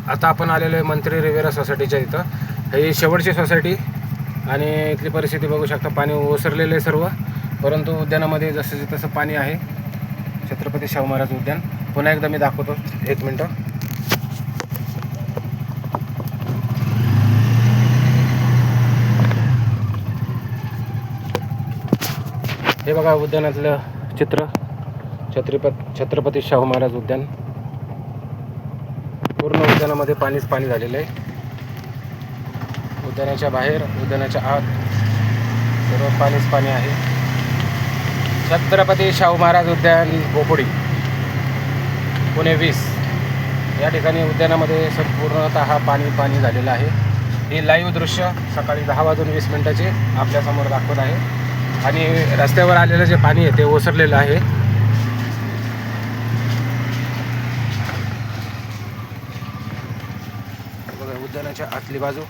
आता आपण आलेलो आहे मंत्री रिव्हेरा सोसायटीच्या इथं. ही शेवटची सोसायटी आणि इथली परिस्थिती बघू शकता. पाणी ओसरलेलं आहे सर्व, परंतु उद्यानामध्ये जसं तसं पाणी आहे. छत्रपती शाहू महाराज उद्यान पुन्हा एकदा मी दाखवतो, 1 मिनटं. हे बघा उद्यानातलं चित्र, छत्रपती शाहू महाराज उद्यान. पूर्ण उद्यानामध्ये पाणी झालेलं आहे. उद्यानाच्या बाहेर, उद्यानाच्या आत सर्व पाणी आहे. छत्रपती शाहू महाराज उद्यान बोपोडी, पुणे 20 या ठिकाणी उद्यानामध्ये संपूर्णतः पाणी झालेलं आहे. ही लाईव्ह दृश्य सकाळी 10:20 आपल्यासमोर दाखवत आहे. आणि रस्त्यावर आलेलं जे पाणी आहे ते ओसरलेलं आहे. बघा उद्यानाच्या आतली बाजू.